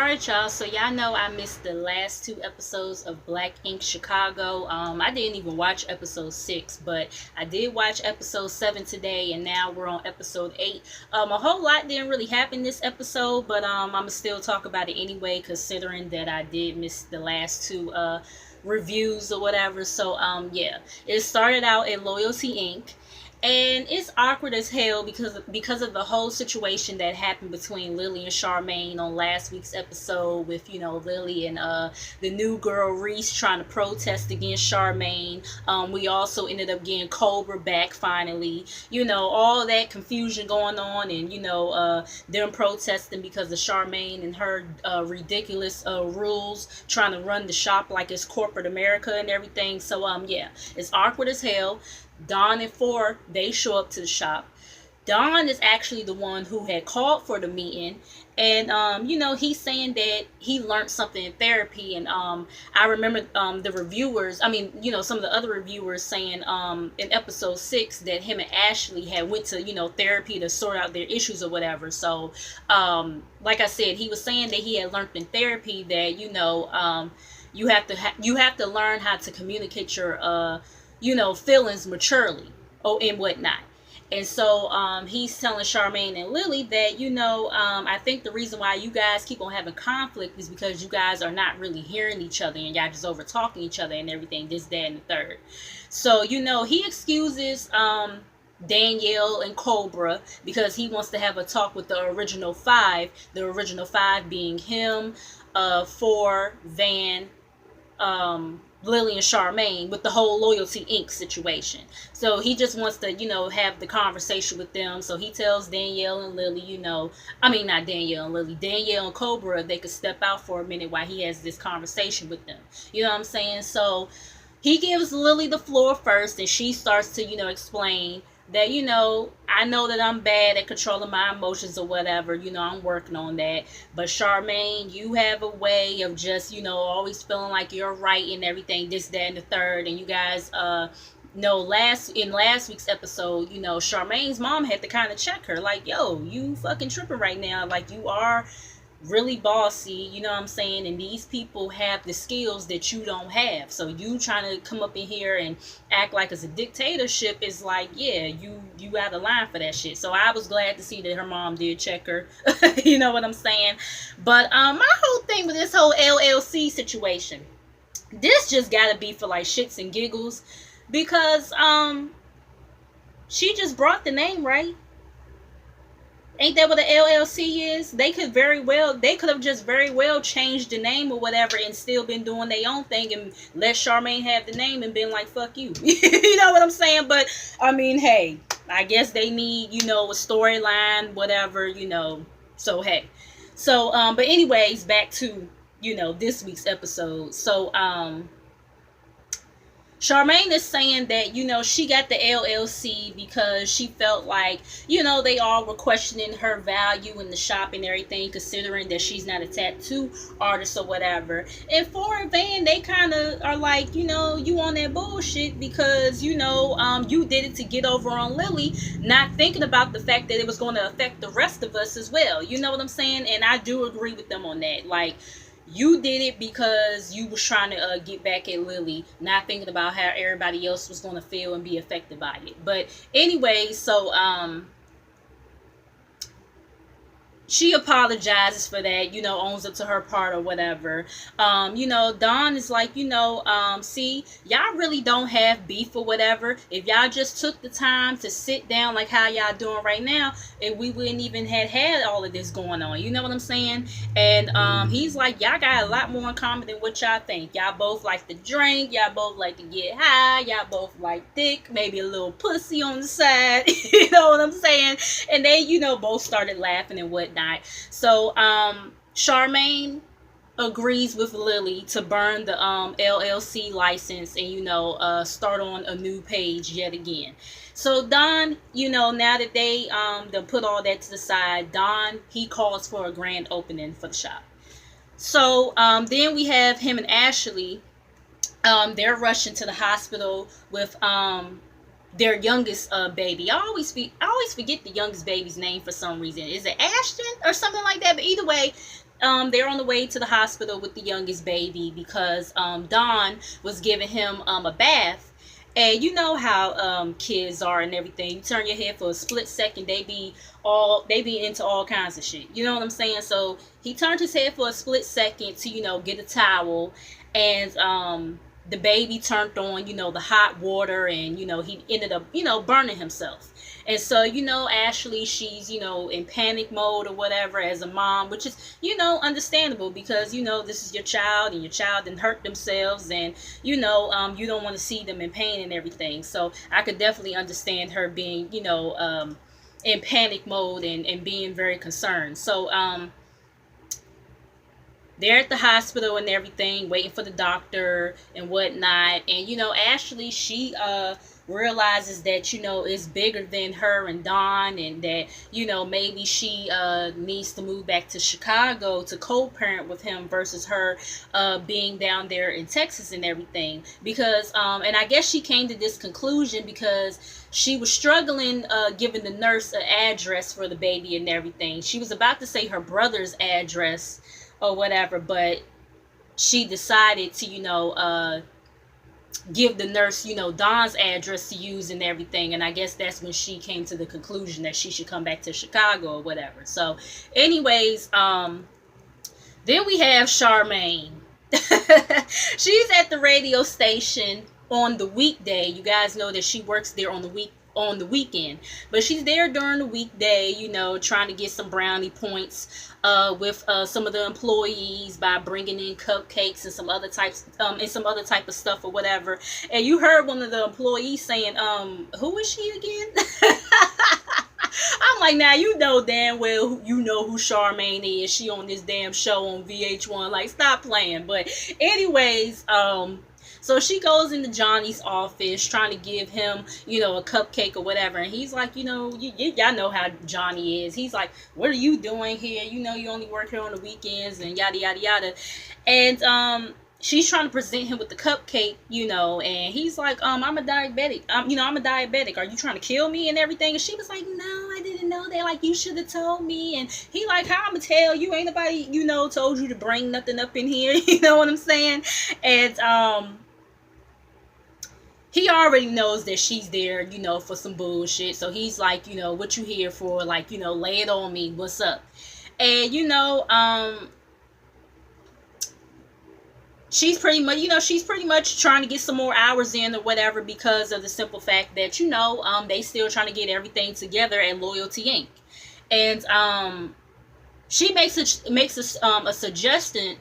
Alright, y'all. So y'all know I missed the last two episodes of Black Ink Chicago. I didn't even watch episode 6, but I did watch episode 7 today, and now we're on episode 8. A whole lot didn't really happen this episode, but I'm gonna still talk about it anyway, considering that I did miss the last two reviews or whatever. So yeah, it started out at Loyalty Inc. And it's awkward as hell because of the whole situation that happened between Lily and Charmaine on last week's episode, with Lily and the new girl Reese trying to protest against Charmaine. We also ended up getting Cobra back finally. All that confusion going on, and them protesting because of Charmaine and her ridiculous rules, trying to run the shop like it's corporate America and everything. So yeah, it's awkward as hell. Dawn and Four, they show up to the shop. Dawn is actually the one who had called for the meeting, and he's saying that he learned something in therapy. And I remember the reviewers, some of the other reviewers saying in episode 6 that him and Ashley had went to therapy to sort out their issues or whatever. So like I said, he was saying that he had learned in therapy that you have to learn how to communicate your feelings maturely, and whatnot. And so he's telling Charmaine and Lily that, I think the reason why you guys keep on having conflict is because you guys are not really hearing each other, and y'all just over talking each other and everything, this, that, and the third. So, he excuses Danielle and Cobra because he wants to have a talk with the original five being him, Four, Van, Lily and Charmaine, with the whole Loyalty Inc. situation. So he just wants to, have the conversation with them. So he tells Danielle and Lily, not Danielle and Lily, Danielle and Cobra, they could step out for a minute while he has this conversation with them. You know what I'm saying? So he gives Lily the floor first, and she starts to, explain that, I know that I'm bad at controlling my emotions or whatever, I'm working on that. But Charmaine, you have a way of just, always feeling like you're right and everything, this, that, and the third. And you guys, in last week's episode, Charmaine's mom had to kind of check her, like, yo, you fucking tripping right now. Like, you are really bossy, you know what I'm saying, and these people have the skills that you don't have. So you trying to come up in here and act like it's a dictatorship is like, yeah, you out of line for that shit. So I was glad to see that her mom did check her. You know what I'm saying? But my whole thing with this whole LLC situation, this just gotta be for like shits and giggles, because she just brought the name, right? Ain't that what the LLC is? They could have just very well changed the name or whatever and still been doing their own thing and let Charmaine have the name and been like, fuck you. You know what I'm saying? But, hey, I guess they need, a storyline, whatever, So, hey. So, but anyways, back to, this week's episode. So, Charmaine is saying that, she got the LLC because she felt like, they all were questioning her value in the shop and everything, considering that she's not a tattoo artist or whatever. And Four and Van, they kind of are like, you on that bullshit because, you did it to get over on Lily, not thinking about the fact that it was going to affect the rest of us as well. You know what I'm saying? And I do agree with them on that. Like, you did it because you was trying to get back at Lily, not thinking about how everybody else was going to feel and be affected by it. But anyway, so she apologizes for that, owns up to her part or whatever. Dawn is like, see, y'all really don't have beef or whatever. If y'all just took the time to sit down like how y'all doing right now, and we wouldn't even had all of this going on. You know what I'm saying? And he's like, y'all got a lot more in common than what y'all think. Y'all both like to drink. Y'all both like to get high. Y'all both like dick, maybe a little pussy on the side. You know what I'm saying? And they, both started laughing and whatnot. So Charmaine agrees with Lily to burn the LLC license and start on a new page yet again. So Don, now that they put all that to the side, Don, he calls for a grand opening for the shop. So then we have him and Ashley. They're rushing to the hospital with their youngest baby. I always forget the youngest baby's name for some reason. Is it Ashton or something like that? But either way, they're on the way to the hospital with the youngest baby because Dawn was giving him a bath. And you know how kids are and everything. You turn your head for a split second, they be into all kinds of shit. You know what I'm saying? So he turned his head for a split second to, get a towel, and the baby turned on, the hot water, and he ended up, burning himself. And so, Ashley, she's, in panic mode or whatever as a mom, which is, understandable because, this is your child and your child didn't hurt themselves, and, you don't want to see them in pain and everything. So I could definitely understand her being, in panic mode and being very concerned. So, they're at the hospital and everything, waiting for the doctor and whatnot. And, Ashley, she realizes that, it's bigger than her and Dawn, and that, maybe she needs to move back to Chicago to co-parent with him versus her being down there in Texas and everything. Because, and I guess she came to this conclusion because she was struggling giving the nurse an address for the baby and everything. She was about to say her brother's address or whatever, but she decided to, give the nurse, Dawn's address to use and everything. And I guess that's when she came to the conclusion that she should come back to Chicago or whatever. So anyways, then we have Charmaine. She's at the radio station on the weekday. You guys know that she works there on the weekend, but she's there during the weekday, trying to get some brownie points with some of the employees by bringing in cupcakes and some other type of stuff or whatever. And you heard one of the employees saying, who is she again? I'm like, now you know damn well who Charmaine is. She on this damn show on VH1. Like, stop playing. But anyways, so she goes into Johnny's office trying to give him, a cupcake or whatever. And he's like, y'all know how Johnny is. He's like, what are you doing here? You only work here on the weekends and yada, yada, yada. And she's trying to present him with the cupcake, and he's like, I'm a diabetic. I'm a diabetic. Are you trying to kill me and everything? And she was like, no, I didn't know that. Like, you should have told me. And he like, how I'm going to tell you? Ain't nobody, told you to bring nothing up in here. You know what I'm saying? And, he already knows that she's there, for some bullshit. So he's like, what you here for? Like, lay it on me. What's up? And, she's pretty much trying to get some more hours in or whatever because of the simple fact that, they still trying to get everything together at Loyalty Inc. And, she makes a suggestion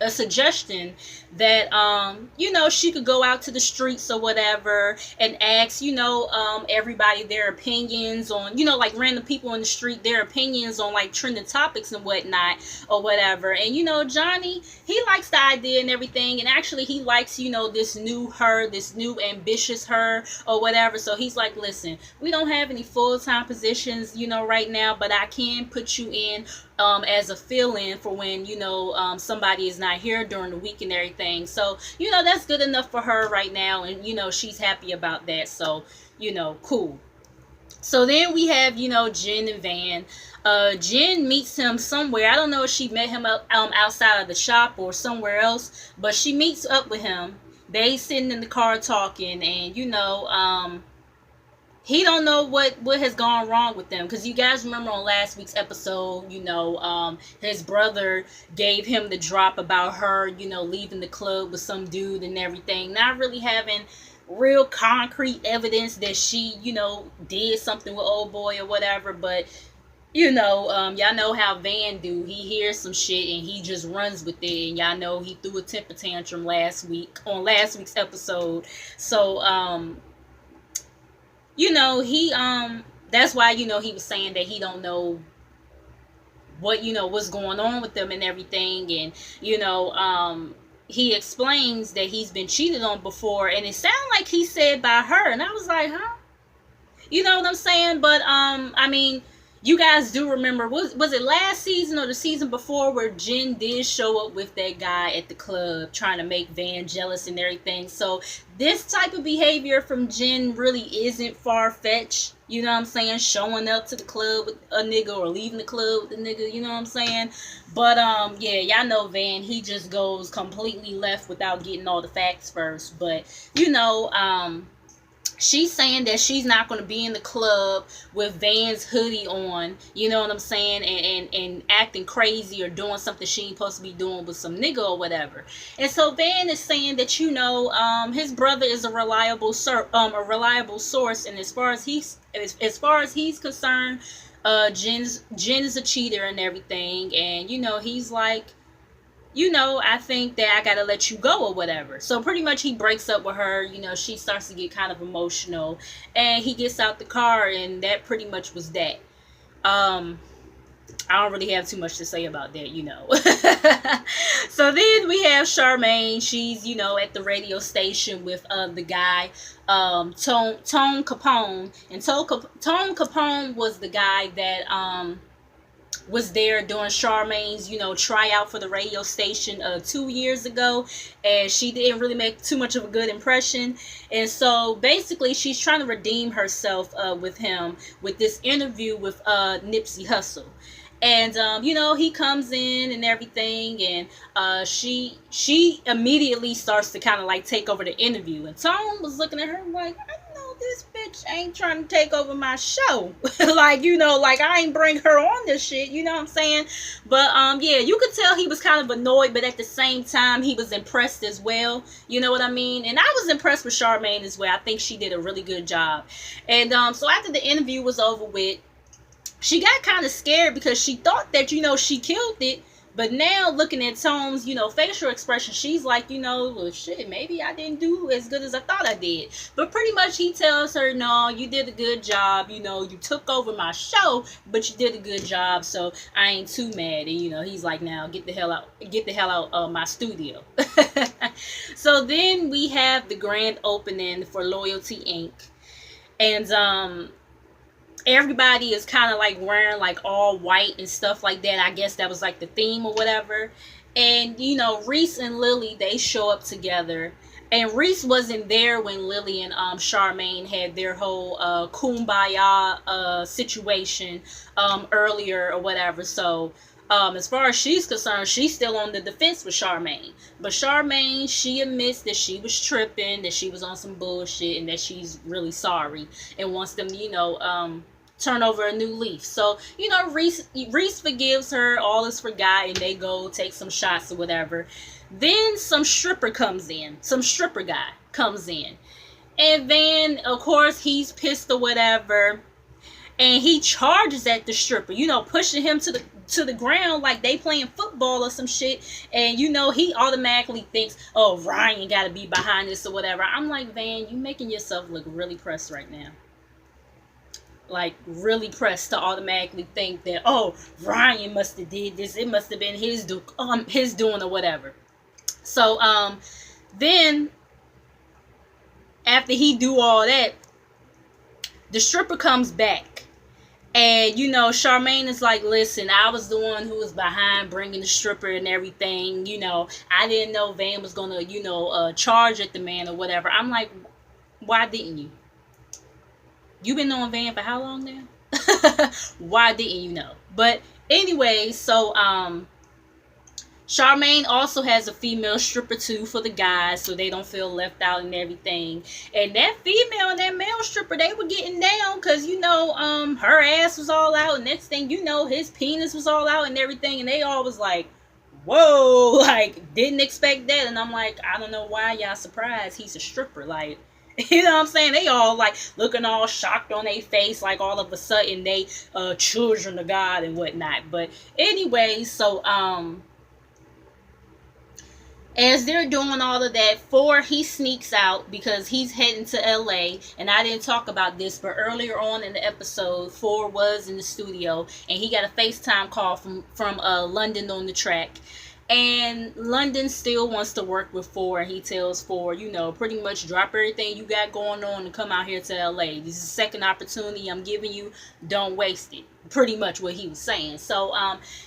that she could go out to the streets or whatever and ask everybody their opinions on like random people in the street, their opinions on like trending topics and whatnot or whatever. And Johnny, he likes the idea and everything, and actually he likes this new ambitious her or whatever. So he's like, listen, we don't have any full-time positions right now, but I can put you in as a fill-in for when somebody is not here during the week and everything. So that's good enough for her right now, and she's happy about that. So cool. So then we have Jen and Van. Jen meets him somewhere. I don't know if she met him outside of the shop or somewhere else, but she meets up with him. They sitting in the car talking, and he don't know what has gone wrong with them, because you guys remember on last week's episode, his brother gave him the drop about her, leaving the club with some dude and everything, not really having real concrete evidence that she, did something with old boy or whatever. But y'all know how Van do. He hears some shit and he just runs with it, and y'all know he threw a temper tantrum last week's episode. So he that's why he was saying that he don't know what's going on with them and everything. And he explains that he's been cheated on before, and it sounded like he said by her, and I was like, huh? You know what I'm saying? But I mean, you guys do remember, was it last season or the season before, where Jen did show up with that guy at the club trying to make Van jealous and everything. So this type of behavior from Jen really isn't far-fetched. You know what I'm saying? Showing up to the club with a nigga or leaving the club with a nigga, you know what I'm saying? But yeah, y'all know Van, he just goes completely left without getting all the facts first. But you know, she's saying that she's not going to be in the club with Van's hoodie on, you know what I'm saying, and acting crazy or doing something she ain't supposed to be doing with some nigga or whatever. And so Van is saying that, you know, his brother is a reliable source, and as far as he's concerned, Jen is a cheater and everything, and you know, he's like, you know, I think that I gotta let you go or whatever. So pretty much he breaks up with her, you know, she starts to get kind of emotional, and he gets out the car, and that pretty much was that. I don't really have too much to say about that, you know. So then we have Charmaine. She's, you know, at the radio station with the guy, Tone Capone. And Tone Capone was the guy that was there during Charmaine's, you know, tryout for the radio station 2 years ago, and she didn't really make too much of a good impression. And so basically she's trying to redeem herself with him with this interview with Nipsey Hussle. And you know, he comes in and everything, and she immediately starts to kind of like take over the interview, and Tone was looking at her like, I know this bitch ain't trying to take over my show. Like, you know, like I ain't bring her on this shit, you know what I'm saying? But yeah, you could tell he was kind of annoyed, but at the same time he was impressed as well, you know what I mean? And I was impressed with Charmaine as well. I think she did a really good job. And so after the interview was over with, she got kind of scared because she thought that, you know, she killed it. But now looking at Tone's, you know, facial expression, she's like, you know, well, shit, maybe I didn't do as good as I thought I did. But pretty much he tells her, no, you did a good job. You know, you took over my show, but you did a good job. So I ain't too mad. And, you know, he's like, now get the hell out of my studio. So then we have the grand opening for Loyalty Inc. And, everybody is kind of like wearing like all white and stuff like that. I guess that was like the theme or whatever. And you know, Reese and Lily, they show up together, and Reese wasn't there when Lily and Charmaine had their whole kumbaya situation earlier or whatever. So as far as she's concerned, she's still on the defense with Charmaine. But Charmaine, she admits that she was tripping, that she was on some bullshit, and that she's really sorry and wants them, you know, turn over a new leaf. So, you know, Reese forgives her, all is forgot, and they go take some shots or whatever. Then some stripper guy comes in. And then, of course, he's pissed or whatever. And he charges at the stripper, you know, pushing him to the ground like they playing football or some shit. And you know, he automatically thinks, oh, Ryan gotta be behind this or whatever. I'm like, Van, you making yourself look really pressed right now. Like really pressed to automatically think that, oh, Ryan must have did this, it must have been his doing or whatever. So then after he do all that, the stripper comes back. And, you know, Charmaine is like, listen, I was the one who was behind bringing the stripper and everything. You know, I didn't know Van was going to, you know, charge at the man or whatever. I'm like, why didn't you? You been knowing Van for how long now? Why didn't you know? But anyway, so Charmaine also has a female stripper too for the guys, so they don't feel left out and everything. And that female and that male stripper, they were getting down because, you know, her ass was all out, and next thing you know, his penis was all out and everything, and they all was like, whoa, like, didn't expect that. And I'm like, I don't know why y'all surprised he's a stripper, like, you know what I'm saying? They all like looking all shocked on their face, like all of a sudden they children of God and whatnot. But anyway, so as they're doing all of that, Four, he sneaks out because he's heading to LA. And I didn't talk about this, but earlier on in the episode, Four was in the studio and he got a FaceTime call from London on the track. And London still wants to work with Four, and he tells Four, you know, pretty much drop everything you got going on and come out here to LA. This is a second opportunity I'm giving you. Don't waste it. Pretty much what he was saying. So,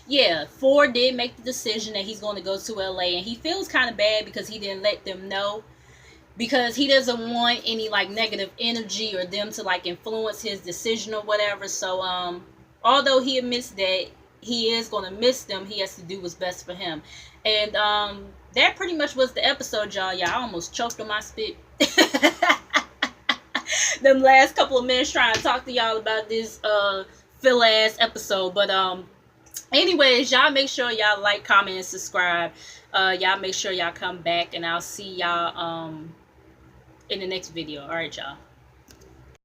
yeah, Four did make the decision that he's going to go to LA, and he feels kind of bad because he didn't let them know. because he doesn't want any like negative energy or them to like influence his decision or whatever. So although he admits that he is going to miss them, he has to do what's best for him. And that pretty much was the episode, y'all. I almost choked on my spit. Them last couple of minutes trying to talk to y'all about this fill ass episode. But anyways, y'all make sure y'all like, comment, and subscribe. Y'all make sure y'all come back, and I'll see y'all in the next video. All right, y'all.